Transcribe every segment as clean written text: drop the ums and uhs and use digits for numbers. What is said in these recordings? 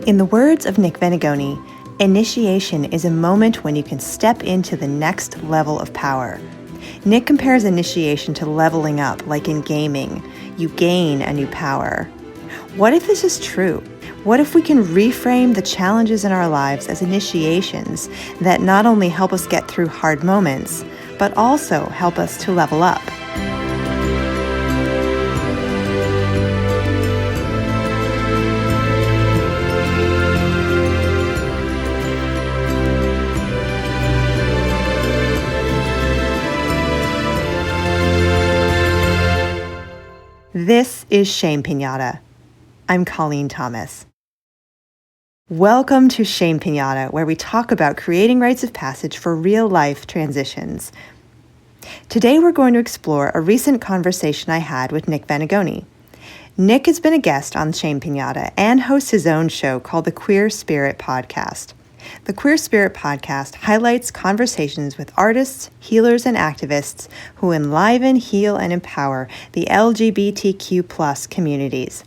In the words of Nick Venegoni, initiation is a moment when you can step into the next level of power. Nick compares initiation to leveling up, like in gaming. You gain a new power. What if this is true? What if we can reframe the challenges in our lives as initiations that not only help us get through hard moments, but also help us to level up? This is Shame Pinata. I'm Colleen Thomas. Welcome to Shame Pinata, where we talk about creating rites of passage for real-life transitions. Today we're going to explore a recent conversation I had with Nick Venegoni. Nick has been a guest on Shame Pinata and hosts his own show called the Queer Spirit Podcast. The Queer Spirit Podcast highlights conversations with artists, healers, and activists who enliven, heal, and empower the LGBTQ+ communities.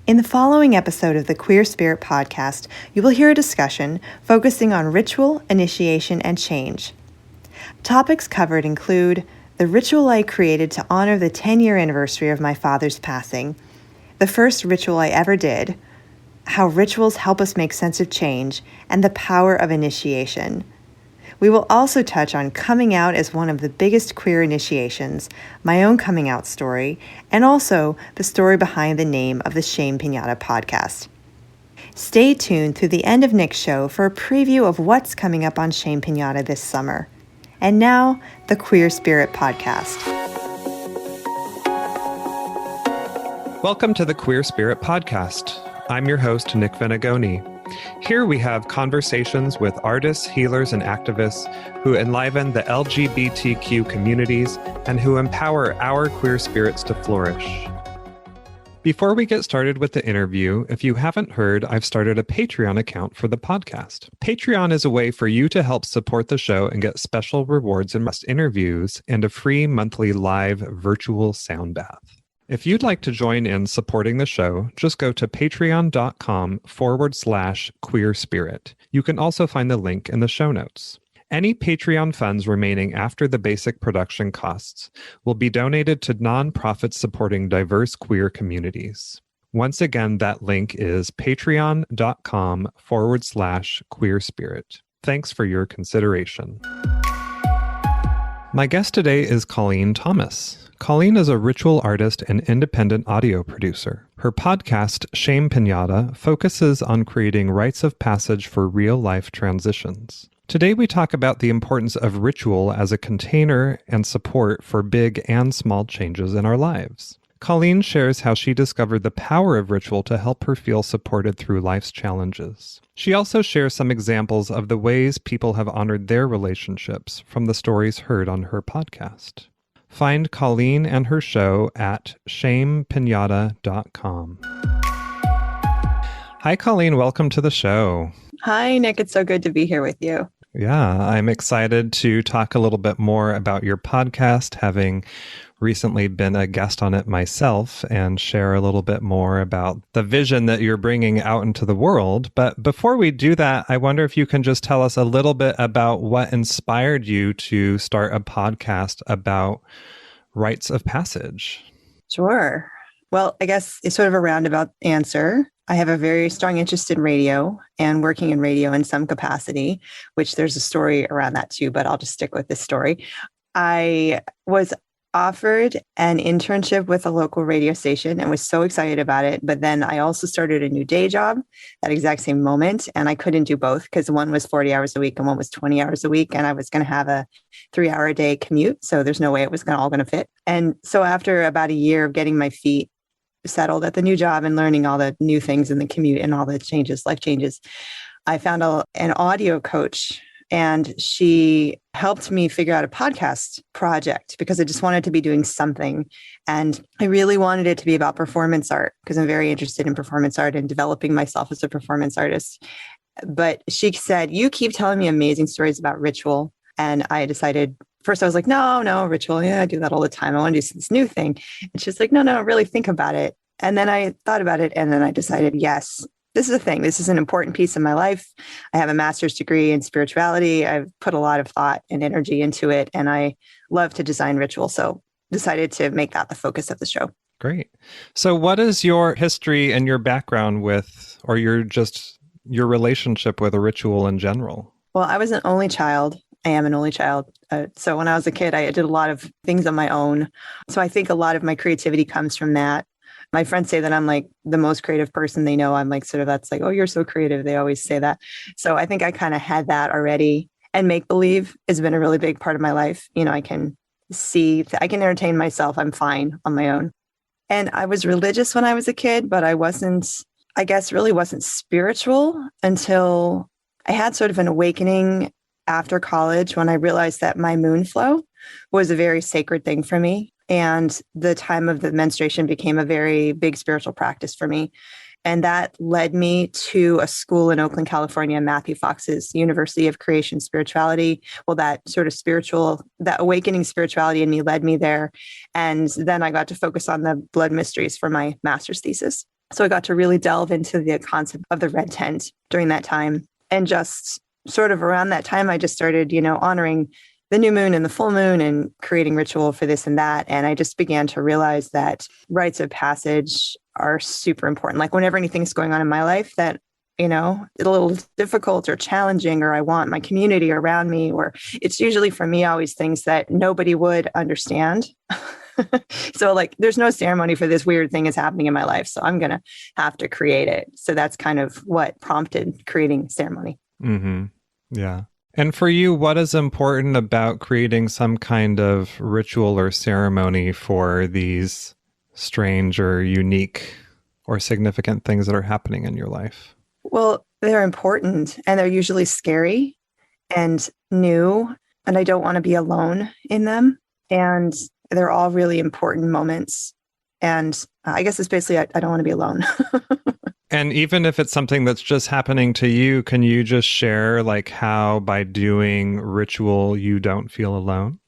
In the following episode of the Queer Spirit Podcast, you will hear a discussion focusing on ritual, initiation, and change. Topics covered include the ritual I created to honor the 10-year anniversary of my father's passing, the first ritual I ever did, how rituals help us make sense of change, and the power of initiation. We will also touch on coming out as one of the biggest queer initiations, my own coming out story, and also the story behind the name of the Shame Pinata podcast. Stay tuned through the end of Nick's show for a preview of what's coming up on Shame Pinata this summer. And now, the Queer Spirit Podcast. Welcome to the Queer Spirit Podcast. I'm your host, Nick Venegoni. Here we have conversations with artists, healers, and activists who enliven the LGBTQ communities and who empower our queer spirits to flourish. Before we get started with the interview, if you haven't heard, I've started a Patreon account for the podcast. Patreon is a way for you to help support the show and get special rewards and interviews and a free monthly live virtual sound bath. If you'd like to join in supporting the show, just go to patreon.com/queerspirit. You can also find the link in the show notes. Any Patreon funds remaining after the basic production costs will be donated to nonprofits supporting diverse queer communities. Once again, that link is patreon.com/queerspirit. Thanks for your consideration. My guest today is Colleen Thomas. Colleen is a ritual artist and independent audio producer. Her podcast, Shame Pinata, focuses on creating rites of passage for real-life transitions. Today we talk about the importance of ritual as a container and support for big and small changes in our lives. Colleen shares how she discovered the power of ritual to help her feel supported through life's challenges. She also shares some examples of the ways people have honored their relationships from the stories heard on her podcast. Find Colleen and her show at shamepinata.com. Hi, Colleen. Welcome to the show. Hi, Nick. It's so good to be here with you. Yeah, I'm excited to talk a little bit more about your podcast, having recently been a guest on it myself, and share a little bit more about the vision that you're bringing out into the world. But before we do that, I wonder if you can just tell us a little bit about what inspired you to start a podcast about rites of passage. Sure. Well, I guess it's sort of a roundabout answer. I have a very strong interest in radio and working in radio in some capacity, which there's a story around that too, but I'll just stick with this story. I was offered an internship with a local radio station and was so excited about it. But then I also started a new day job that exact same moment. And I couldn't do both because one was 40 hours a week and one was 20 hours a week. And I was going to have a 3-hour a day commute. So there's no way it was all going to fit. And so after about a year of getting my feet settled at the new job and learning all the new things in the commute and all the changes, life changes, I found an audio coach. And she helped me figure out a podcast project because I just wanted to be doing something. And I really wanted it to be about performance art because I'm very interested in performance art and developing myself as a performance artist. But she said, you keep telling me amazing stories about ritual. And I decided, first I was like, no, ritual. Yeah, I do that all the time. I want to do this new thing. And she's like, no, really think about it. And then I thought about it. And then I decided, yes, this is a thing. This is an important piece of my life. I have a master's degree in spirituality. I've put a lot of thought and energy into it, and I love to design ritual. So decided to make that the focus of the show. Great. So what is your history and your background with, or your relationship with a ritual in general? Well, I was an only child. I am an only child. So when I was a kid, I did a lot of things on my own. So I think a lot of my creativity comes from that. My friends say that I'm like the most creative person they know. I'm like sort of, that's like, oh, you're so creative. They always say that. So I think I kind of had that already. And make believe has been a really big part of my life. You know, I can entertain myself. I'm fine on my own. And I was religious when I was a kid, but I really wasn't spiritual until I had sort of an awakening after college when I realized that my moon flow was a very sacred thing for me. And the time of the menstruation became a very big spiritual practice for me. And that led me to a school in Oakland, California, Matthew Fox's University of Creation Spirituality. Well, that awakening spirituality in me led me there. And then I got to focus on the blood mysteries for my master's thesis. So I got to really delve into the concept of the red tent during that time. And just sort of around that time, I just started, honoring the new moon and the full moon and creating ritual for this and that. And I just began to realize that rites of passage are super important. Like whenever anything's going on in my life that, it's a little difficult or challenging, or I want my community around me, or it's usually for me always things that nobody would understand. So like, there's no ceremony for this weird thing is happening in my life. So I'm going to have to create it. So that's kind of what prompted creating ceremony. Mm-hmm. Yeah. And for you, what is important about creating some kind of ritual or ceremony for these strange or unique or significant things that are happening in your life? Well, they're important and they're usually scary and new, and I don't want to be alone in them. And they're all really important moments. And I guess it's basically, I don't want to be alone. And even if it's something that's just happening to you, can you just share like how by doing ritual, you don't feel alone?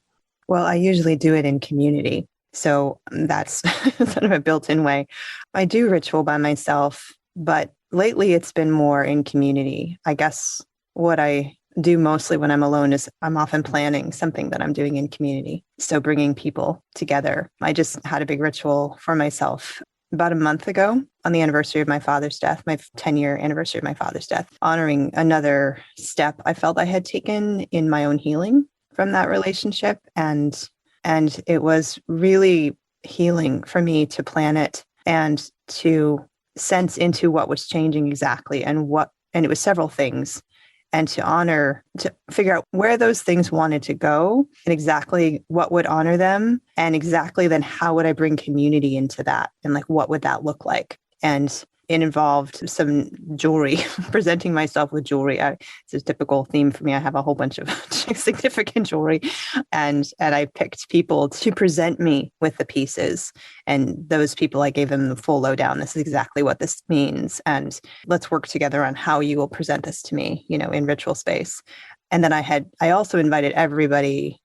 Well, I usually do it in community. So that's sort of a built-in way. I do ritual by myself, but lately it's been more in community. I guess what I do mostly when I'm alone is I'm often planning something that I'm doing in community. So bringing people together. I just had a big ritual for myself about a month ago on the anniversary of my father's death, my 10-year anniversary of my father's death, honoring another step I felt I had taken in my own healing from that relationship. And it was really healing for me to plan it and to sense into what was changing exactly and it was several things. And to figure out where those things wanted to go and exactly what would honor them. And exactly then how would I bring community into that? And like, what would that look like? And it involved some jewelry, presenting myself with jewelry. It's a typical theme for me. I have a whole bunch of significant jewelry. And I picked people to present me with the pieces. And those people, I gave them the full lowdown. This is exactly what this means. And let's work together on how you will present this to me, in ritual space. And then I also invited everybody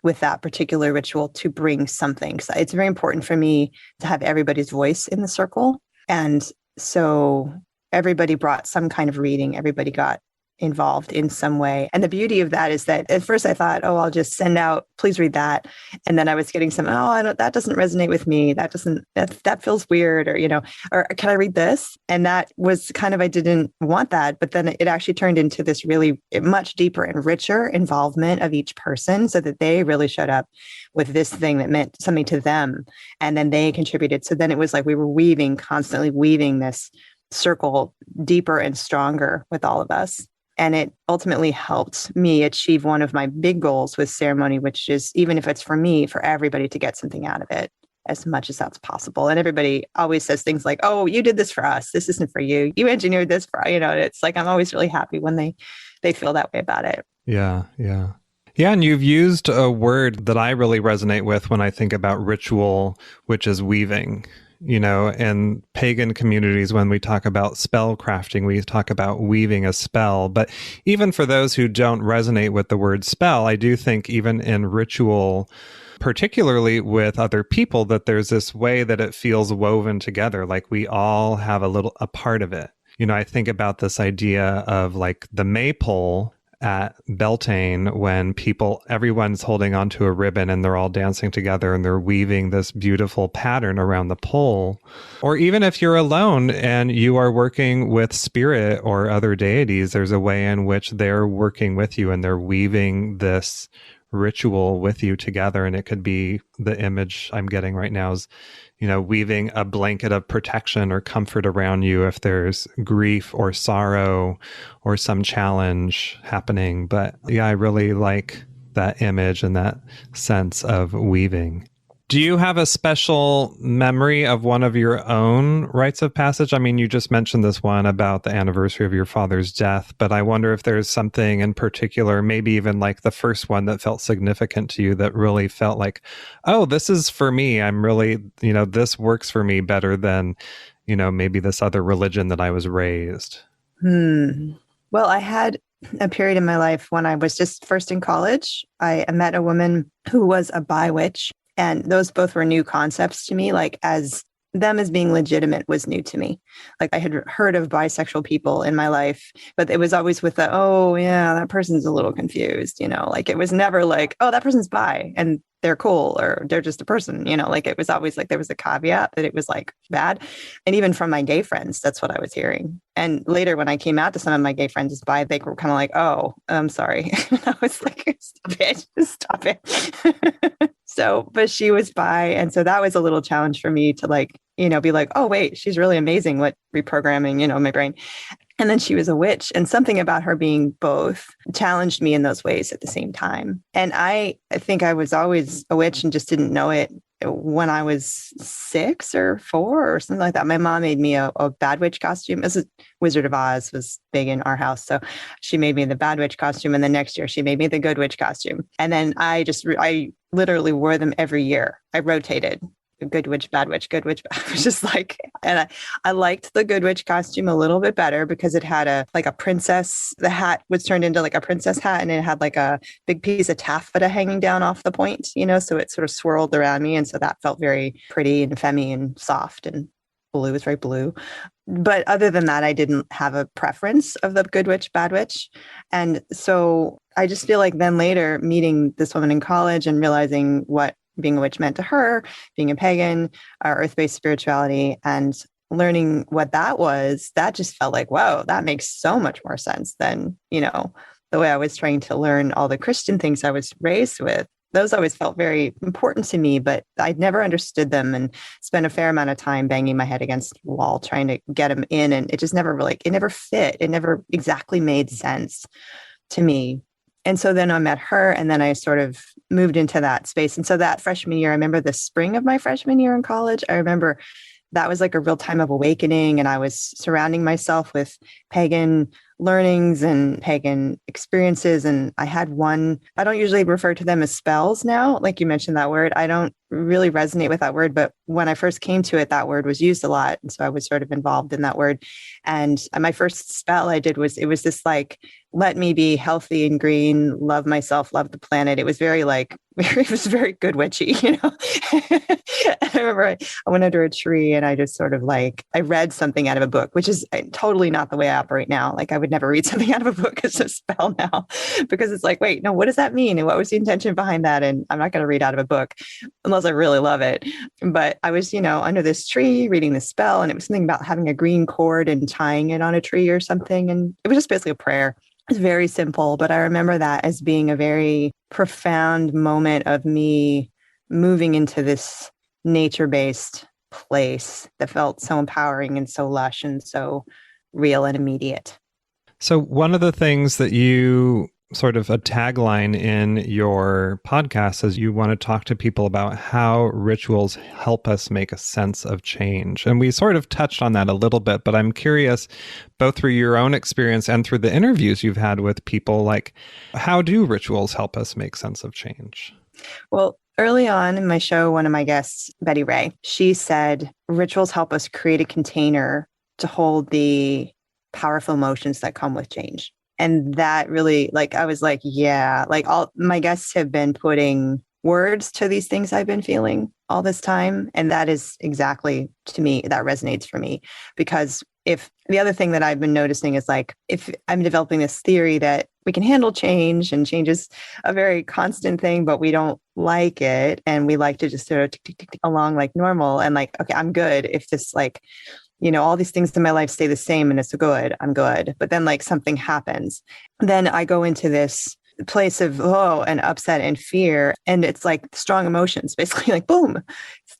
with that particular ritual to bring something. So it's very important for me to have everybody's voice in the circle. And so everybody brought some kind of reading. Everybody got involved in some way. And the beauty of that is that at first I thought, oh, I'll just send out, please read that. And then I was getting some, that doesn't resonate with me. That feels weird, or can I read this? And that was kind of, I didn't want that, but then it actually turned into this really much deeper and richer involvement of each person so that they really showed up with this thing that meant something to them. And then they contributed. So then it was like we were constantly weaving this circle deeper and stronger with all of us. And it ultimately helped me achieve one of my big goals with ceremony, which is, even if it's for me, for everybody to get something out of it as much as that's possible. And everybody always says things like, oh, you did this for us. This isn't for you. You engineered this for, it's like, I'm always really happy when they feel that way about it. Yeah. Yeah. Yeah. And you've used a word that I really resonate with when I think about ritual, which is weaving. In pagan communities, when we talk about spell crafting, we talk about weaving a spell. But even for those who don't resonate with the word spell, I do think even in ritual, particularly with other people, that there's this way that it feels woven together, like we all have a part of it. I think about this idea of like the maypole at Beltane when everyone's holding onto a ribbon and they're all dancing together and they're weaving this beautiful pattern around the pole. Or even if you're alone and you are working with spirit or other deities, there's a way in which they're working with you and they're weaving this ritual with you together. And it could be, the image I'm getting right now is, weaving a blanket of protection or comfort around you if there's grief or sorrow or some challenge happening. But yeah, I really like that image and that sense of weaving. Do you have a special memory of one of your own rites of passage? I mean, you just mentioned this one about the anniversary of your father's death, but I wonder if there's something in particular, maybe even like the first one that felt significant to you that really felt like, oh, this is for me. I'm really, this works for me better than, maybe this other religion that I was raised. Well, I had a period in my life when I was just first in college. I met a woman who was a bi-witch. And those both were new concepts to me, like as being legitimate was new to me. Like I had heard of bisexual people in my life, but it was always with the, oh yeah, that person's a little confused, like it was never like, oh, that person's bi and they're cool or they're just a person, like it was always like there was a caveat that it was like bad. And even from my gay friends, that's what I was hearing. And later when I came out to some of my gay friends as bi, they were kind of like, oh, I'm sorry. I was like, stop it. So, but she was bi. And so that was a little challenge for me to like, be like, oh, wait, she's really amazing. What reprogramming, my brain. And then she was a witch, and something about her being both challenged me in those ways at the same time. And I think I was always a witch and just didn't know it when I was 6 or 4 or something like that. My mom made me a bad witch costume. This is Wizard of Oz was big in our house. So she made me the bad witch costume. And the next year she made me the good witch costume. And then I literally wore them every year. I rotated. Good witch, bad witch, good witch. I was just like, and I liked the good witch costume a little bit better because it had a princess. The hat was turned into like a princess hat, and it had like a big piece of taffeta hanging down off the point, so it sort of swirled around me, and so that felt very pretty and femmy and soft, and blue was very blue. But other than that, I didn't have a preference of the good witch, bad witch, and so I just feel like then later meeting this woman in college and realizing what being a witch meant to her, being a pagan, earth-based spirituality, and learning what that was, that just felt like, whoa, that makes so much more sense than, the way I was trying to learn all the Christian things I was raised with. Those always felt very important to me, but I'd never understood them and spent a fair amount of time banging my head against the wall trying to get them in. And it just never it never fit. It never exactly made sense to me. And so then I met her, and then I sort of moved into that space. And so that freshman year, I remember the spring of my freshman year in college, I remember that was like a real time of awakening. And I was surrounding myself with pagan learnings and pagan experiences. And I had one, I don't usually refer to them as spells now. Like you mentioned that word, I don't really resonate with that word. But when I first came to it, that word was used a lot. And so I was sort of involved in that word. And my first spell I did was, it was this like, let me be healthy and green, love myself, love the planet. It was very like, it was very good witchy, I remember I went under a tree and I just sort of like, I read something out of a book, which is totally not the way I operate now. Like I would never read something out of a book as a spell now, because it's like, wait, no, what does that mean? And what was the intention behind that? And I'm not going to read out of a book unless I really love it. But I was, under this tree reading the spell, and it was something about having a green cord and tying it on a tree or something. And it was just basically a prayer. It's very simple, but I remember that as being a very profound moment of me moving into this nature-based place that felt so empowering and so lush and so real and immediate. So one of the things that you sort of a tagline in your podcast is you want to talk to people about how rituals help us make a sense of change. And we sort of touched on that a little bit, but I'm curious, both through your own experience and through the interviews you've had with people, like how do rituals help us make sense of change? Well, early on in my show, one of my guests, Betty Ray, she said, rituals help us create a container to hold the powerful emotions that come with change. And that really, like, I was like, yeah, like all my guests have been putting words to these things I've been feeling all this time. And that is exactly, to me, that resonates for me. Because if the other thing that I've been noticing is like, if I'm developing this theory that we can handle change, and change is a very constant thing, but we don't like it. And we like to just sort of tick along like normal, and like, okay, I'm good if this, like, all these things in my life stay the same and it's good, I'm good. But then like something happens. Then I go into this place of and upset and fear. And it's like strong emotions, basically like boom,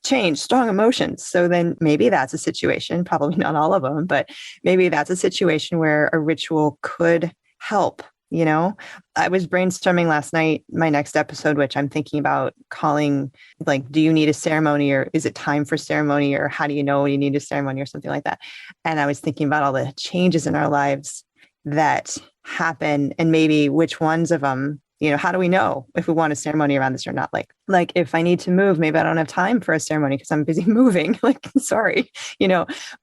change, strong emotions. So then maybe that's a situation, probably not all of them, but maybe that's a situation where a ritual could help. I was brainstorming last night, my next episode, which I'm thinking about calling, like, do you need a ceremony, or is it time for ceremony, or how do you know you need a ceremony, or something like that. And I was thinking about all the changes in our lives that happen, and maybe which ones of them, how do we know if we want a ceremony around this or not? Like if I need to move, maybe I don't have time for a ceremony because I'm busy moving, like, sorry,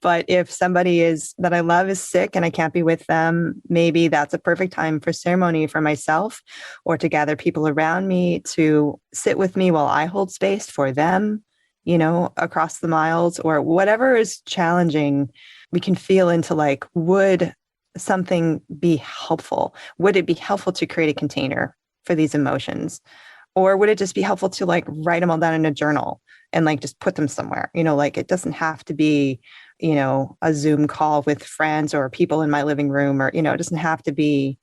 but if somebody that I love is sick and I can't be with them, maybe that's a perfect time for ceremony for myself, or to gather people around me to sit with me while I hold space for them, across the miles, or whatever is challenging. We can feel into like, would something be helpful? Would it be helpful to create a container for these emotions? Or would it just be helpful to like write them all down in a journal and like just put them somewhere? Like it doesn't have to be, a Zoom call with friends or people in my living room, or, it doesn't have to be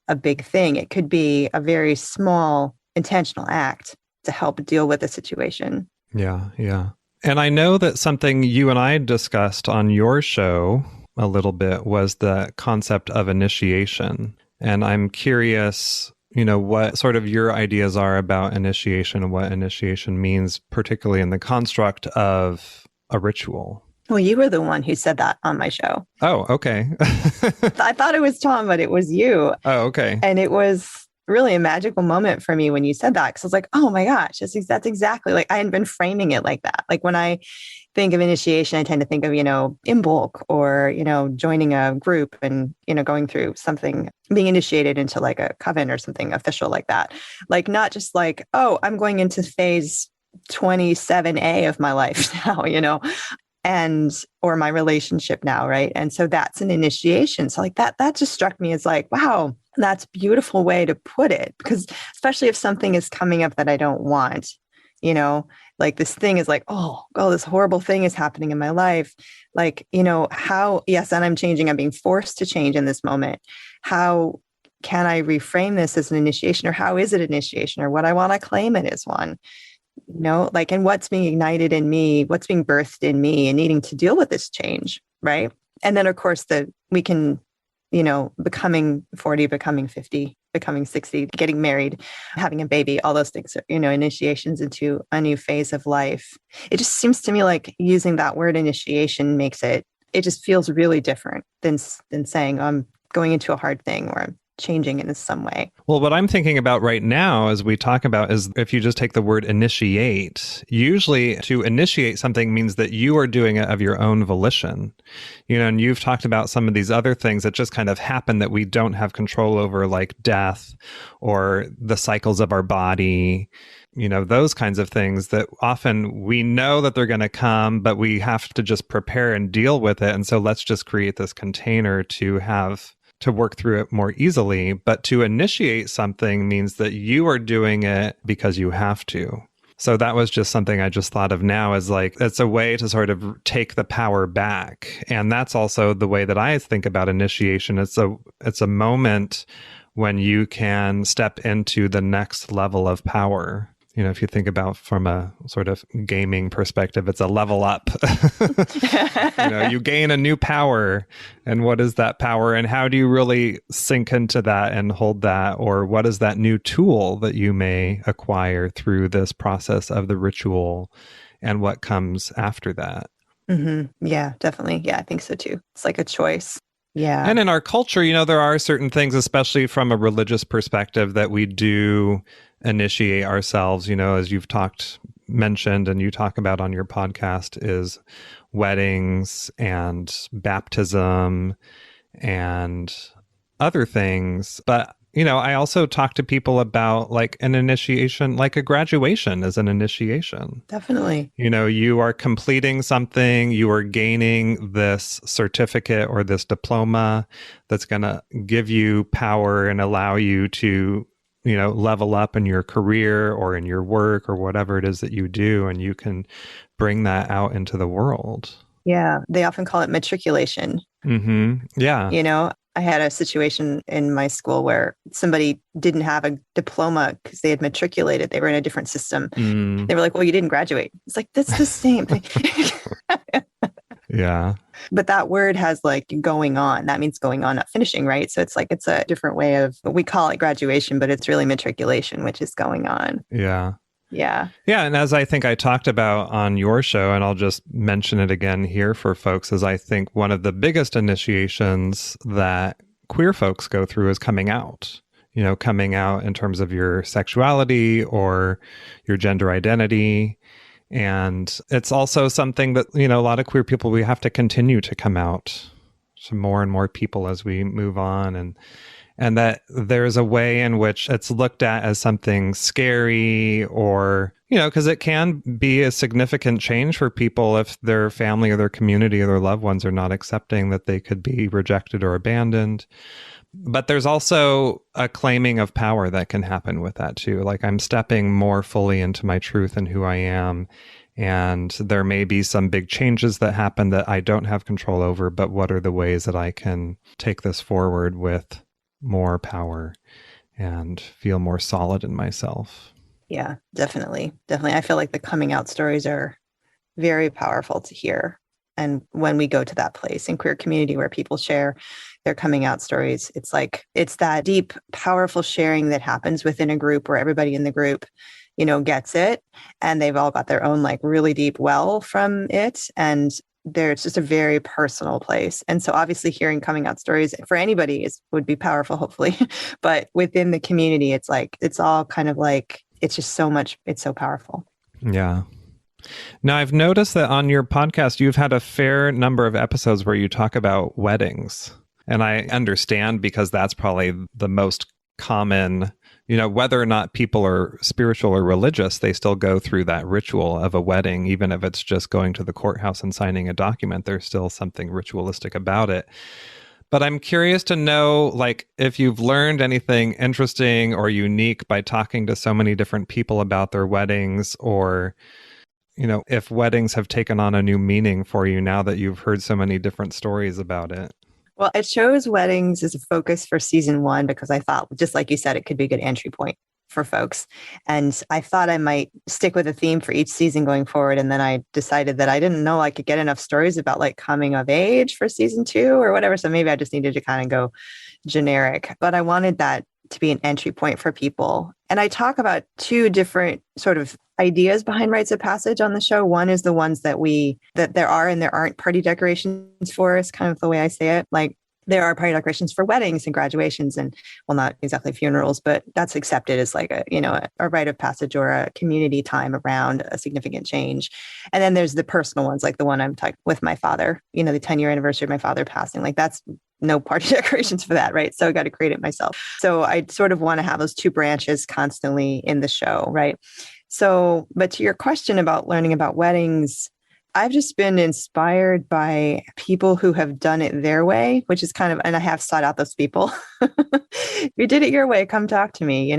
a big thing. It could be a very small intentional act to help deal with a situation. Yeah, yeah. And I know that something you and I discussed on your show a little bit was the concept of initiation. And I'm curious, what sort of your ideas are about initiation and what initiation means, particularly in the construct of a ritual. Well, you were the one who said that on my show. Oh, okay. I thought it was Tom, but it was you. Oh, okay. And it was really a magical moment for me when you said that, because I was like, oh my gosh, that's exactly, like, I hadn't been framing it like that. Like when I think of initiation, I tend to think of, in bulk, or, joining a group and, going through something, being initiated into like a coven or something official like that. Like not just like, oh, I'm going into phase 27A of my life now, or my relationship now. Right. And so that's an initiation. So like that just struck me as like, wow, that's a beautiful way to put it, because especially if something is coming up that I don't want, like this thing is like, oh, this horrible thing is happening in my life. Like, how, yes, and I'm changing, I'm being forced to change in this moment. How can I reframe this as an initiation, or how is it initiation, or what I want to claim it as one? Like, and what's being ignited in me, what's being birthed in me, and needing to deal with this change. Right. And then of course we can, becoming 40, becoming 50, becoming 60, getting married, having a baby, all those things are, initiations into a new phase of life. It just seems to me like using that word initiation it just feels really different than saying I'm going into a hard thing, or I'm changing in some way. Well, what I'm thinking about right now as we talk about is if you just take the word initiate, usually to initiate something means that you are doing it of your own volition. And you've talked about some of these other things that just kind of happen that we don't have control over, like death or the cycles of our body, those kinds of things that often we know that they're going to come, but we have to just prepare and deal with it. And so let's just create this container to work through it more easily. But to initiate something means that you are doing it because you have to. So that was just something I just thought of now, as like, it's a way to sort of take the power back. And that's also the way that I think about initiation. It's a moment when you can step into the next level of power. If you think about from a sort of gaming perspective, it's a level up. You gain a new power. And what is that power? And how do you really sink into that and hold that? Or what is that new tool that you may acquire through this process of the ritual? And what comes after that? Mm-hmm. Yeah, definitely. Yeah, I think so too. It's like a choice. Yeah. And in our culture, there are certain things, especially from a religious perspective, that we do initiate ourselves, as you've mentioned and you talk about on your podcast, is weddings and baptism and other things. But I also talk to people about like an initiation, like a graduation is an initiation. Definitely. You are completing something, you are gaining this certificate or this diploma that's going to give you power and allow you to, level up in your career or in your work or whatever it is that you do. And you can bring that out into the world. Yeah. They often call it matriculation. Mm-hmm. Yeah. I had a situation in my school where somebody didn't have a diploma because they had matriculated. They were in a different system. They were like, well, you didn't graduate. It's like, that's the same thing. Yeah. But that word has like going on. That means going on, not finishing, right? So it's like, it's a different way of, we call it graduation, but it's really matriculation, which is going on. Yeah. Yeah. Yeah. And as I think I talked about on your show, and I'll just mention it again here for folks, is I think one of the biggest initiations that queer folks go through is coming out. Coming out in terms of your sexuality or your gender identity. And it's also something that, a lot of queer people, we have to continue to come out to more and more people as we move on. And that there's a way in which it's looked at as something scary or, because it can be a significant change for people if their family or their community or their loved ones are not accepting that they could be rejected or abandoned. But there's also a claiming of power that can happen with that too. Like I'm stepping more fully into my truth and who I am. And there may be some big changes that happen that I don't have control over, but what are the ways that I can take this forward with more power and feel more solid in myself? Yeah, definitely. Definitely. I feel like the coming out stories are very powerful to hear. And when we go to that place in queer community where people share their coming out stories, it's like, it's that deep, powerful sharing that happens within a group where everybody in the group, gets it. And they've all got their own like really deep well from it. And it's just a very personal place. And so obviously hearing coming out stories for anybody would be powerful, hopefully. But within the community, it's like, it's all kind of like, it's just so much, it's so powerful. Yeah. Now, I've noticed that on your podcast, you've had a fair number of episodes where you talk about weddings. And I understand because that's probably the most common, whether or not people are spiritual or religious, they still go through that ritual of a wedding. Even if it's just going to the courthouse and signing a document, there's still something ritualistic about it. But I'm curious to know, like, if you've learned anything interesting or unique by talking to so many different people about their weddings, or if weddings have taken on a new meaning for you now that you've heard so many different stories about it. Well, I chose weddings as a focus for season 1 because I thought, just like you said, it could be a good entry point for folks. And I thought I might stick with a theme for each season going forward. And then I decided that I didn't know I could get enough stories about like coming of age for season 2 or whatever. So maybe I just needed to kind of go generic, but I wanted that to be an entry point for people. And I talk about 2 different sort of ideas behind rites of passage on the show. One is the ones that there are and there aren't party decorations for, is kind of the way I say it. Like there are party decorations for weddings and graduations and, well, not exactly funerals, but that's accepted as like a rite of passage or a community time around a significant change. And then there's the personal ones, like the one I'm talking with my father, the 10-year anniversary of my father passing, like that's no party decorations for that, right? So I got to create it myself. So I sort of want to have those 2 branches constantly in the show, right? So, but to your question about learning about weddings, I've just been inspired by people who have done it their way, which is kind of, and I have sought out those people. If you did it your way, come talk to me,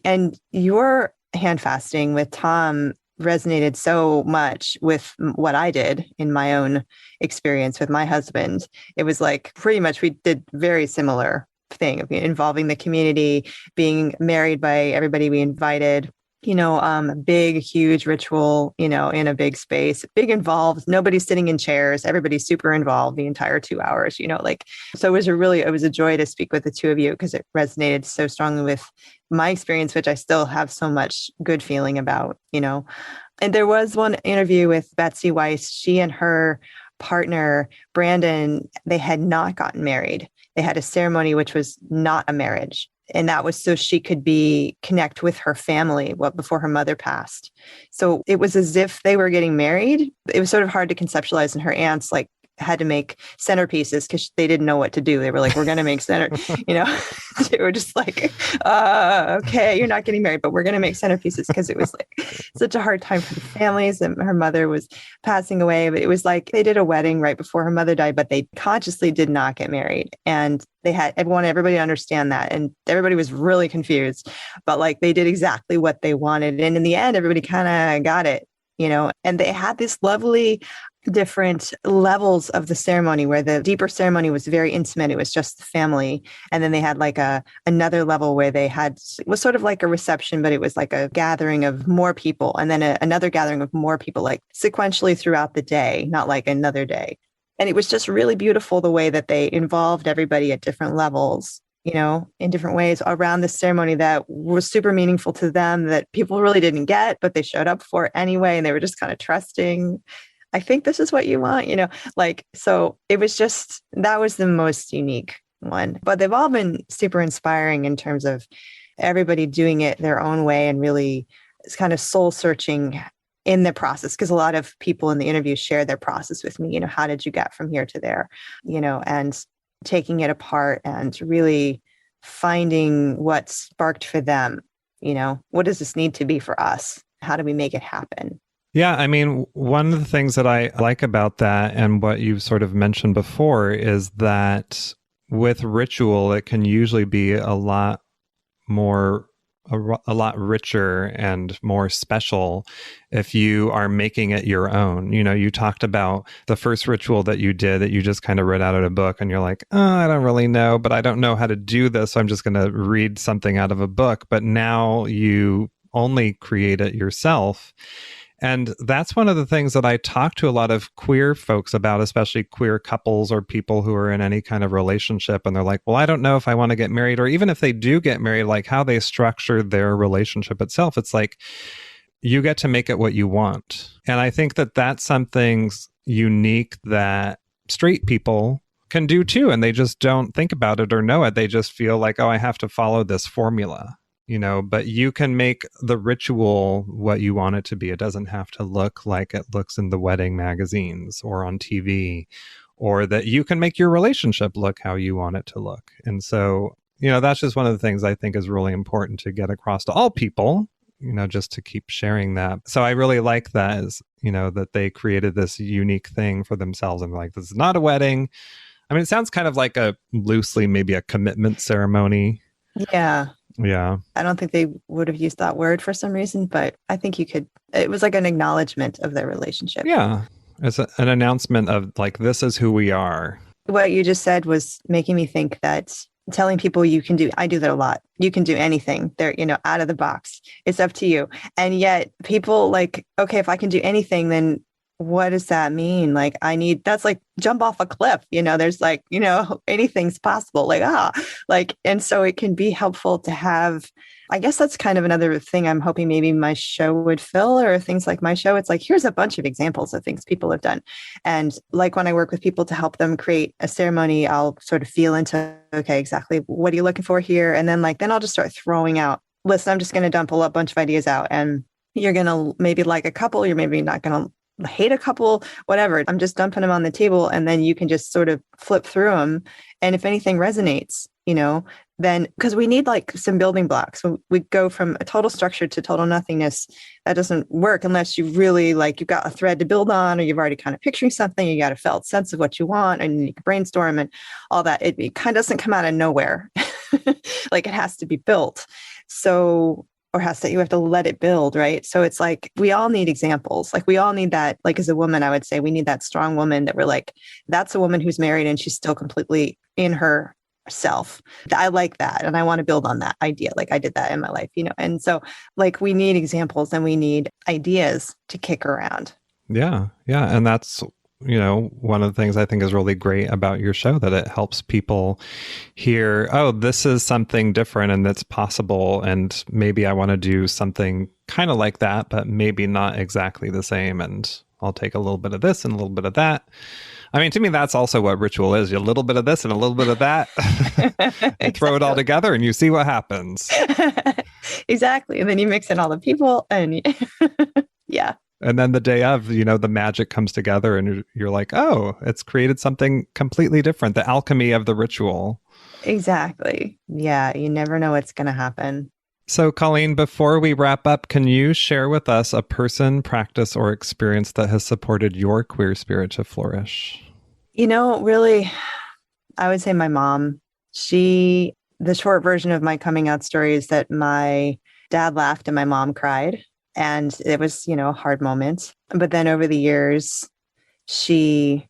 and your hand fasting with Tom resonated so much with what I did in my own experience with my husband. It was like pretty much we did very similar thing of involving the community, being married by everybody we invited, big, huge ritual, in a big space, big involved, nobody's sitting in chairs, everybody's super involved the entire 2 hours, so it was a joy to speak with the 2 of you because it resonated so strongly with my experience, which I still have so much good feeling about, and there was one interview with Betsy Weiss. She and her partner, Brandon, they had not gotten married. They had a ceremony, which was not a marriage. And that was so she could connect with her family before her mother passed. So it was as if they were getting married. It was sort of hard to conceptualize. And her aunts had to make centerpieces because they didn't know what to do. They were like, we're going to make they were just like, okay, you're not getting married, but we're going to make centerpieces, because it was like such a hard time for the families. And her mother was passing away, but it was like they did a wedding right before her mother died, but they consciously did not get married. And they had everybody to understand that. And everybody was really confused, but like they did exactly what they wanted. And in the end, everybody kind of got it, and they had this lovely different levels of the ceremony, where the deeper ceremony was very intimate. It was just the family. And then they had like another level where it was sort of like a reception, but it was like a gathering of more people. And then another gathering of more people, like sequentially throughout the day, not like another day. And it was just really beautiful the way that they involved everybody at different levels, in different ways around the ceremony that was super meaningful to them, that people really didn't get, but they showed up for anyway. And they were just kind of trusting, I think this is what you want, so it was just, that was the most unique one. But they've all been super inspiring in terms of everybody doing it their own way and really it's kind of soul searching in the process. Because a lot of people in the interview share their process with me, how did you get from here to there, and taking it apart and really finding what sparked for them, what does this need to be for us? How do we make it happen? Yeah, I mean, one of the things that I like about that and what you've sort of mentioned before is that with ritual, it can usually be a lot richer and more special if you are making it your own. You talked about the first ritual that you did that you just kind of read out of a book and you're like, oh, I don't really know, but I don't know how to do this, so I'm just going to read something out of a book. But now you only create it yourself. And that's one of the things that I talk to a lot of queer folks about, especially queer couples or people who are in any kind of relationship. And they're like, well, I don't know if I want to get married, or even if they do get married, like how they structure their relationship itself. It's like, you get to make it what you want. And I think that that's something unique that straight people can do too. And they just don't think about it or know it. They just feel like, oh, I have to follow this formula. But you can make the ritual what you want it to be. It doesn't have to look like it looks in the wedding magazines or on TV, or that you can make your relationship look how you want it to look. And so, that's just one of the things I think is really important to get across to all people, just to keep sharing that. So I really like that is, that they created this unique thing for themselves. And like, this is not a wedding. I mean, it sounds kind of like maybe a commitment ceremony. Yeah. Yeah. I don't think they would have used that word for some reason, but I think it was like an acknowledgement of their relationship. Yeah. It's an announcement of like, this is who we are. What you just said was making me think that telling people I do that a lot. You can do anything. They're, out of the box. It's up to you. And yet people like, okay, if I can do anything, then what does that mean? Like, that's like jump off a cliff, there's like, anything's possible. And so it can be helpful to have, I guess that's kind of another thing I'm hoping maybe my show would fill, or things like my show. It's like, here's a bunch of examples of things people have done. And like when I work with people to help them create a ceremony, I'll sort of feel into, okay, exactly what are you looking for here? And then I'll just start throwing out, listen, I'm just going to dump a bunch of ideas out, and you're going to maybe like a couple, you're maybe not going to hate a couple, whatever. I'm just dumping them on the table, and then you can just sort of flip through them. And if anything resonates, then, because we need like some building blocks. When we go from a total structure to total nothingness, that doesn't work unless you really you've got a thread to build on, or you've already kind of picturing something, you got a felt sense of what you want, and you can brainstorm and all that. It kind of doesn't come out of nowhere. Like it has to be built. So, you have to let it build, right? So it's like, we all need examples. Like we all need that, like as a woman, I would say we need that strong woman that we're like, that's a woman who's married and she's still completely in herself. I like that. And I want to build on that idea. Like I did that in my life, And so like we need examples and we need ideas to kick around. Yeah. Yeah. And that's, one of the things I think is really great about your show, that it helps people hear, oh, this is something different and that's possible. And maybe I want to do something kind of like that, but maybe not exactly the same. And I'll take a little bit of this and a little bit of that. I mean, to me, that's also what ritual is. A little bit of this and a little bit of that. And throw it all together and you see what happens. Exactly. And then you mix in all the people and yeah. And then the day of, the magic comes together and you're like, oh, it's created something completely different. The alchemy of the ritual. Exactly. Yeah, you never know what's going to happen. So, Colleen, before we wrap up, can you share with us a person, practice, or experience that has supported your queer spirit to flourish? Really, I would say my mom. The short version of my coming out story is that my dad laughed and my mom cried. And it was, a hard moment. But then over the years, she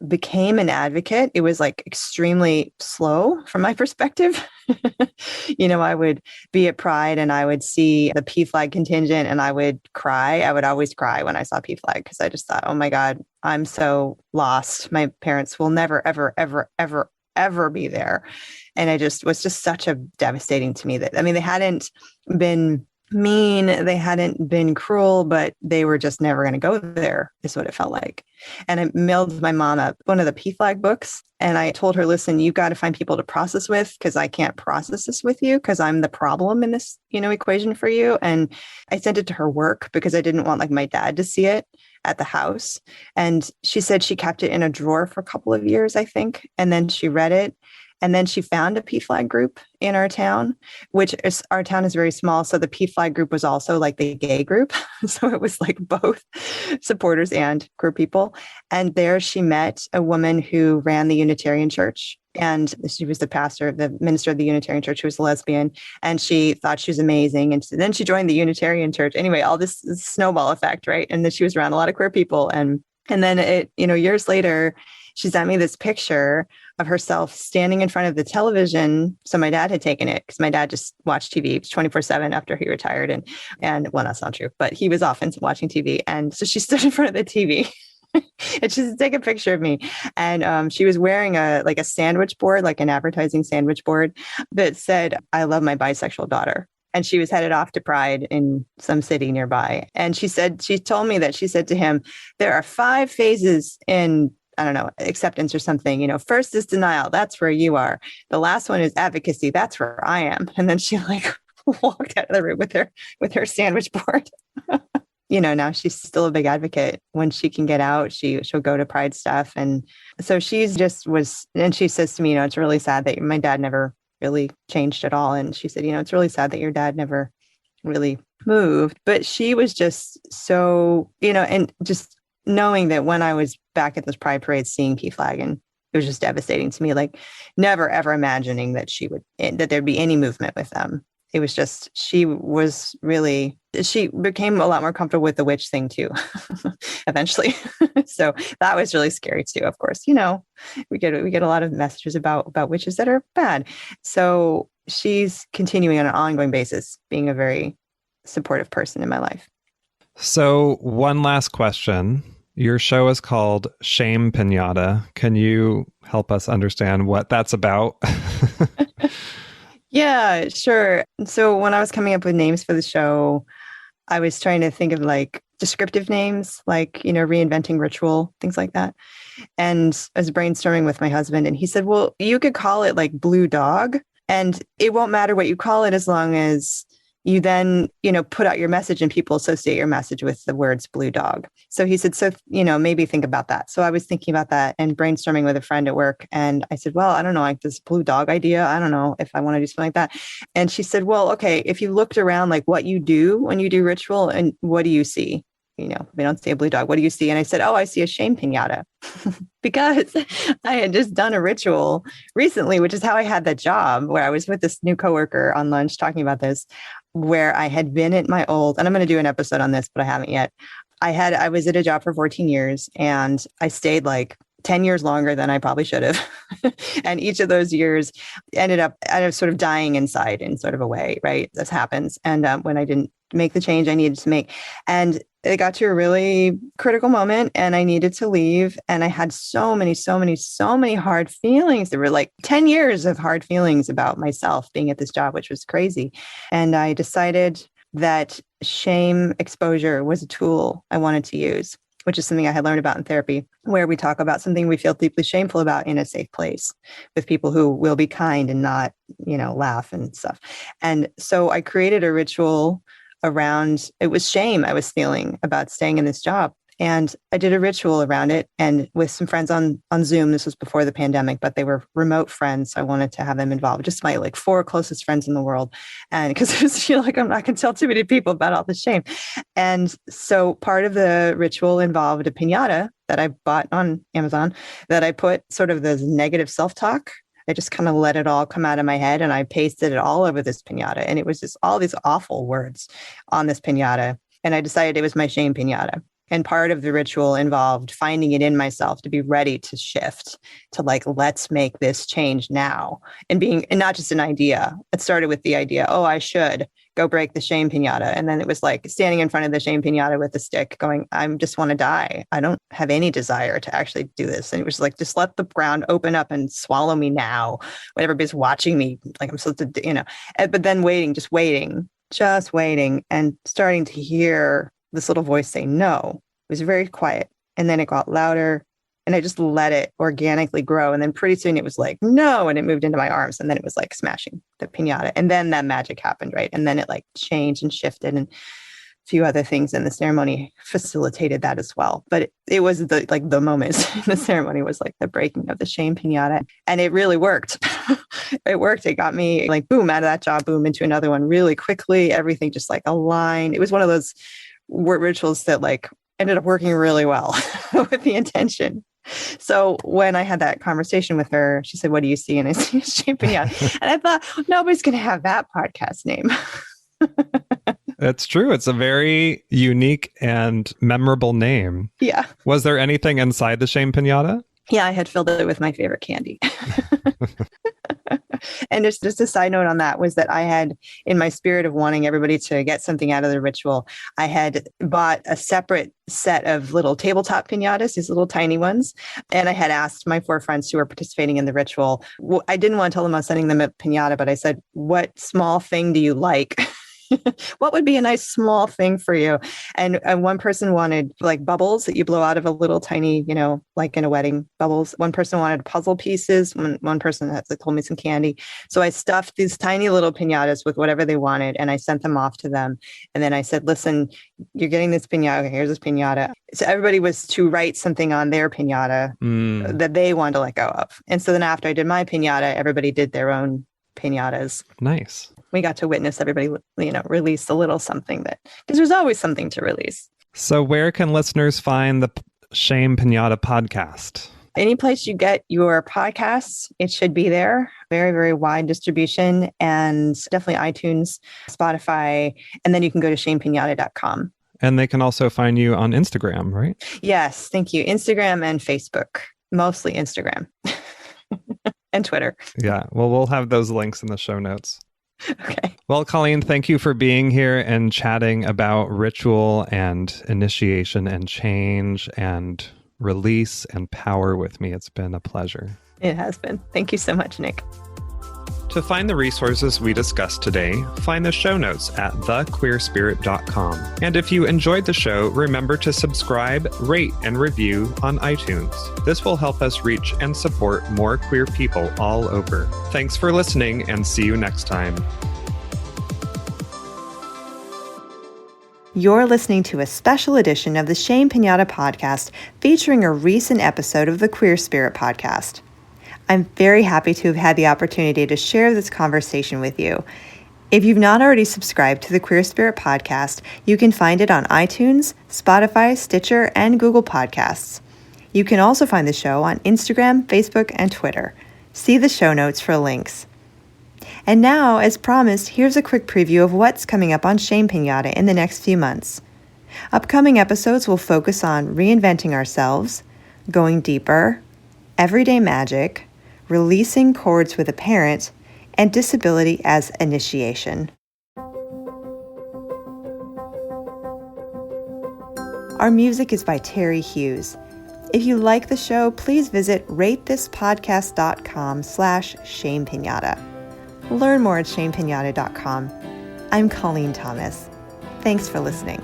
became an advocate. It was like extremely slow from my perspective. I would be at Pride and I would see the P flag contingent and I would cry. I would always cry when I saw P flag because I just thought, oh my God, I'm so lost. My parents will never, ever, ever, ever, ever be there. And I just was just such a devastating to me that, I mean, they hadn't been mean, they hadn't been cruel, but they were just never going to go there, is what it felt like. And I mailed my mom up one of the P flag books. And I told her, listen, you've got to find people to process with because I can't process this with you because I'm the problem in this, equation for you. And I sent it to her work because I didn't want like my dad to see it at the house. And she said she kept it in a drawer for a couple of years, I think. And then she read it. And then she found a P flag group in our town, our town is very small. So the P flag group was also like the gay group. So it was like both supporters and queer people. And there she met a woman who ran the Unitarian Church. And she was the minister of the Unitarian Church, who was a lesbian. And she thought she was amazing. And so then she joined the Unitarian Church. Anyway, all this snowball effect, right? And then she was around a lot of queer people. And then years later, she sent me this picture of herself standing in front of the television. So my dad had taken it because my dad just watched TV 24/7 after he retired. And well, that's not true, but he was often watching TV. And so she stood in front of the TV and she said, take a picture of me. And she was wearing a sandwich board, like an advertising sandwich board that said, I love my bisexual daughter. And she was headed off to Pride in some city nearby. And she said to him, there are 5 phases in, I don't know, acceptance or something. First is denial. That's where you are. The last one is advocacy. That's where I am. And then she walked out of the room with her sandwich board. Now she's still a big advocate. When she can get out, she'll go to Pride stuff. And so she's just and she says to me, it's really sad that my dad never really changed at all. And she said, it's really sad that your dad never really moved. But she was just so, and just knowing that when I was back at those Pride parades, seeing P flag, and it was just devastating to me, like never, ever imagining that that there'd be any movement with them. It was just, she became a lot more comfortable with the witch thing too, eventually. So that was really scary too. Of course, we get a lot of messages about witches that are bad. So she's continuing on an ongoing basis, being a very supportive person in my life. So one last question. Your show is called Shame Pinata. Can you help us understand what that's about? Yeah, sure. So when I was coming up with names for the show, I was trying to think of descriptive names, reinventing ritual, things like that. And I was brainstorming with my husband and he said, well, you could call it blue dog and it won't matter what you call it as long as you then, put out your message and people associate your message with the words blue dog. So he said, maybe think about that. So I was thinking about that and brainstorming with a friend at work. And I said, well, I don't know, this blue dog idea. I don't know if I want to do something like that. And she said, well, okay, if you looked around, what you do when you do ritual and what do you see? We don't see a blue dog. What do you see? And I said, oh, I see a shame pinata because I had just done a ritual recently, which is how I had that job where I was with this new coworker on lunch talking about this, where I had been at my old, and I'm going to do an episode on this, but I haven't yet. I was at a job for 14 years and I stayed 10 years longer than I probably should have. And each of those years ended up sort of dying inside in sort of a way, right? This happens. And when I didn't make the change I needed to make. And it got to a really critical moment and I needed to leave. And I had so many hard feelings. There were 10 years of hard feelings about myself being at this job, which was crazy. And I decided that shame exposure was a tool I wanted to use, which is something I had learned about in therapy, where we talk about something we feel deeply shameful about in a safe place with people who will be kind and not, laugh and stuff. And so I created a ritual around, it was shame I was feeling about staying in this job. And I did a ritual around it and with some friends on Zoom. This was before the pandemic, but they were remote friends. So I wanted to have them involved, just my like 4 closest friends in the world. And because it was like, I'm not going to tell too many people about all the shame. And so part of the ritual involved a piñata that I bought on Amazon that I put sort of this negative self-talk. I just kind of let it all come out of my head and I pasted it all over this piñata. And it was just all these awful words on this piñata. And I decided it was my shame piñata. And part of the ritual involved finding it in myself to be ready to shift, to like, let's make this change now. And not just an idea. It started with the idea, oh, I should go break the shame piñata. And then it was like standing in front of the shame piñata with a stick going, I just want to die. I don't have any desire to actually do this. And it was like, just let the ground open up and swallow me now when everybody's watching me, like I'm supposed to, but then just waiting and starting to hear this little voice say no. It was very quiet. And then it got louder and I just let it organically grow. And then pretty soon it was like, no. And it moved into my arms. And then it was like smashing the piñata. And then that magic happened, right? And then it like changed and shifted and a few other things in the ceremony facilitated that as well. But it was the moment in the ceremony was like the breaking of the shame piñata. And it really worked. It worked. It got me like, boom, out of that job, boom, into another one really quickly. Everything just like aligned. It was one of those rituals that like ended up working really well with the intention. So when I had that conversation with her, she said, what do you see? And I see shame piñata. And I thought, nobody's going to have that podcast name. It's true. It's a very unique and memorable name. Yeah. Was there anything inside the shame piñata? Yeah, I had filled it with my favorite candy. And just a side note on that was that I had, in my spirit of wanting everybody to get something out of the ritual, I had bought a separate set of little tabletop piñatas, these little tiny ones. And I had asked my 4 friends who were participating in the ritual, I didn't want to tell them I was sending them a piñata, but I said, what small thing do you like? What would be a nice small thing for you? And one person wanted like bubbles that you blow out of a little tiny, like in a wedding, bubbles. One person wanted puzzle pieces. One person told me some candy. So I stuffed these tiny little piñatas with whatever they wanted. And I sent them off to them. And then I said, listen, you're getting this piñata. Okay, here's this piñata. So everybody was to write something on their piñata that they wanted to let go of. And so then after I did my piñata, everybody did their own piñatas. Nice. We got to witness everybody, release a little something because there's always something to release. So where can listeners find the Shame Pinata podcast? Any place you get your podcasts, it should be there. Very, very wide distribution and definitely iTunes, Spotify, and then you can go to shamepinata.com. And they can also find you on Instagram, right? Yes, thank you. Instagram and Facebook, mostly Instagram and Twitter. Yeah, well, we'll have those links in the show notes. Okay. Well, Colleen, thank you for being here and chatting about ritual and initiation and change and release and power with me. It's been a pleasure. It has been. Thank you so much, Nick. To find the resources we discussed today, find the show notes at thequeerspirit.com. And if you enjoyed the show, remember to subscribe, rate, and review on iTunes. This will help us reach and support more queer people all over. Thanks for listening, and see you next time. You're listening to a special edition of the Shame Pinata podcast featuring a recent episode of the Queer Spirit podcast. I'm very happy to have had the opportunity to share this conversation with you. If you've not already subscribed to the Queer Spirit podcast, you can find it on iTunes, Spotify, Stitcher, and Google Podcasts. You can also find the show on Instagram, Facebook, and Twitter. See the show notes for links. And now, as promised, here's a quick preview of what's coming up on Shame Pinata in the next few months. Upcoming episodes will focus on reinventing ourselves, going deeper, everyday magic, releasing cords with a parent, and disability as initiation. Our music is by Terry Hughes. If you like the show, please visit ratethispodcast.com/shamepinata. Learn more at shamepinata.com. I'm Colleen Thomas. Thanks for listening.